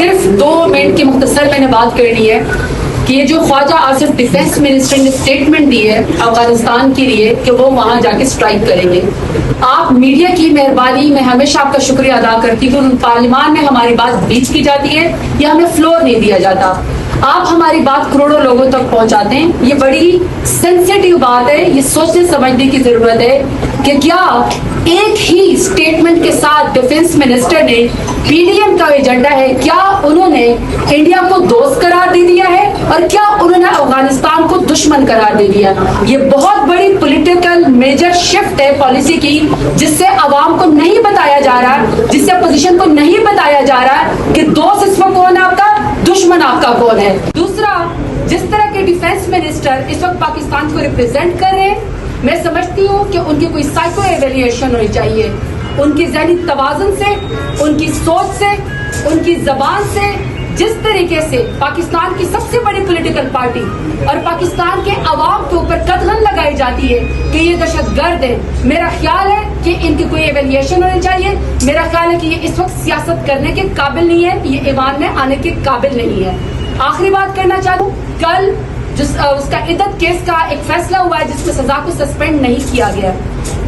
صرف 2 منٹ کی مختصر میں نے بات کرنی ہے کہ یہ جو خواجہ آصف ڈیفینس منسٹر نے اسٹیٹمنٹ دی ہے افغانستان کے لیے کہ وہ وہاں جا کے اسٹرائک کریں گے. آپ میڈیا کی مہربانی، میں ہمیشہ آپ کا شکریہ ادا کرتی ہوں. پارلیمان میں ہماری بات بیچ کی جاتی ہے یا ہمیں فلور نہیں دیا جاتا. آپ ہماری بات کروڑوں لوگوں تک پہنچاتے ہیں. یہ بڑی سینسیٹیو بات ہے. یہ سوچنے سمجھنے کی ضرورت ہے کہ کیا ایک ہی اسٹیٹمنٹ کے ساتھ ڈیفینس منسٹر نے پی ڈی ایم کا ایجنڈا ہے، کیا انہوں نے انڈیا کو دوست قرار دے دیا ہے اور کیا انہوں نے افغانستان کو دشمن قرار دے دیا؟ یہ بہت بڑی پولیٹیکل میجر شفٹ ہے پالیسی کی، جس سے عوام کو نہیں بتایا جا رہا، جس سے اپوزیشن کو نہیں بتایا جا رہا کہ دوست اس وقت کون ہے آپ کا، دشمن آپ کا کون ہے. دوسرا، جس طرح کے ڈیفینس منسٹر اس وقت پاکستان کو ریپرزینٹ کر رہے ہیں، میں سمجھتی ہوں کہ ان کی کوئی سائیکو ایویلیویشن ہونی چاہیے. ان کی ذہنی توازن سے، ان کی سوچ سے، ان کی زبان سے، جس طریقے سے پاکستان کی سب سے بڑی پولیٹیکل پارٹی اور پاکستان کے عوام کے اوپر قدغن لگائی جاتی ہے کہ یہ دہشت گرد ہے، میرا خیال ہے کہ ان کی کوئی ایویلیویشن ہونی چاہیے. میرا خیال ہے کہ یہ اس وقت سیاست کرنے کے قابل نہیں ہے، یہ ایوان میں آنے کے قابل نہیں ہے. آخری بات کرنا چاہتا ہوں، کل اس کا عدت کیس کا ایک فیصلہ ہوا ہے جس میں سزا کو سسپینڈ نہیں کیا گیا.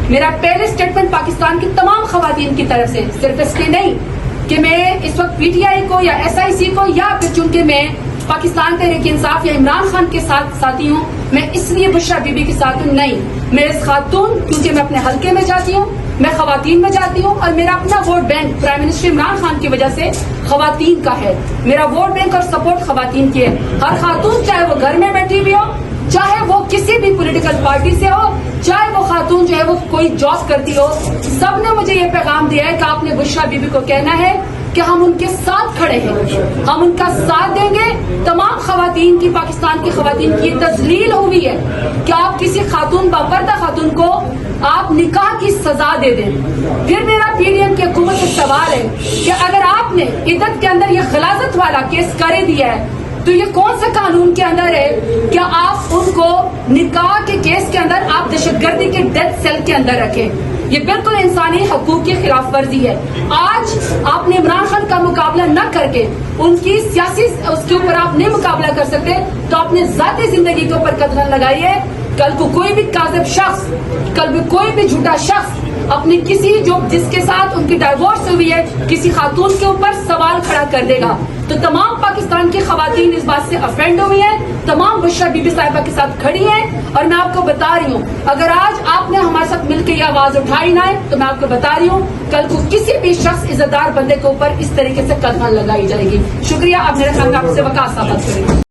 میرا پہلے اسٹیٹمنٹ پاکستان کی تمام خواتین کی طرف سے، صرف اس لیے نہیں کہ میں اس وقت پی ٹی آئی کو یا ایس آئی سی کو یا پھر چونکہ میں پاکستان تحریک انصاف یا عمران خان کے ساتھ ساتھی ہوں، میں اس لیے بشرا بی بی کے ساتھ ہوں، نہیں، میں اس خاتون، کیونکہ میں اپنے حلقے میں جاتی ہوں، میں خواتین میں جاتی ہوں اور میرا اپنا vote bank prime minister Imran Khan کی وجہ سے خواتین کا ہے. میرا ووٹ بینک اور سپورٹ خواتین کی ہے. ہر خاتون چاہے وہ گھر میں بیٹھی ہوئی ہو، چاہے وہ کسی بھی پولیٹیکل پارٹی سے ہو، چاہے وہ خاتون جو ہے وہ کوئی جاب کرتی ہو، سب نے مجھے یہ پیغام دیا ہے کہ آپ نے بشرا بی بی کو کہنا ہے کہ ہم ان کے ساتھ کھڑے ہیں، ہم ان کا ساتھ دیں گے. تمام خواتین کی، پاکستان کی خواتین کی یہ تذلیل ہوئی ہے کہ آپ کسی خاتون، باپردہ خاتون کو آپ نکاح کی سزا دے دیں. پھر میرا پی ڈی ایم کی حکومت سے سوال ہے کہ اگر آپ نے عدت کے اندر یہ غلاظت والا کیس کر دیا ہے تو یہ کون سے قانون کے اندر ہے کہ آپ ان کو نکاح کے کیس کے اندر آپ دہشت گردی کے ڈیتھ سیل کے اندر رکھیں؟ یہ بالکل انسانی حقوق کی خلاف ورزی ہے. آج آپ نے عمران خان کا مقابلہ نہ کر کے ان کی سیاسی اس کے اوپر آپ نہیں مقابلہ کر سکتے تو آپ نے ذاتی زندگی کے اوپر قدغن لگائی ہے. کل کو کوئی بھی کاذب شخص، کل بھی کوئی بھی جھوٹا شخص اپنی کسی جس کے ساتھ ان کی ڈائیورس ہوئی ہے کسی خاتون کے اوپر سوال کھڑا کر دے گا تو تمام پاکستان کی خواتین اس بات سے افینڈ ہوئی ہیں، تمام بشرا بی بی صاحبہ کے ساتھ کھڑی ہیں. اور میں آپ کو بتا رہی ہوں، اگر آج آپ نے ہمارے ساتھ مل کے یہ آواز اٹھائی نہ ہے تو میں آپ کو بتا رہی ہوں کل کو کسی بھی شخص عزت دار بندے کے اوپر اس طریقے سے قدغن لگائی جائے گی. شکریہ. اب میرے خیال میں آپ سے وقار ثابت کریں.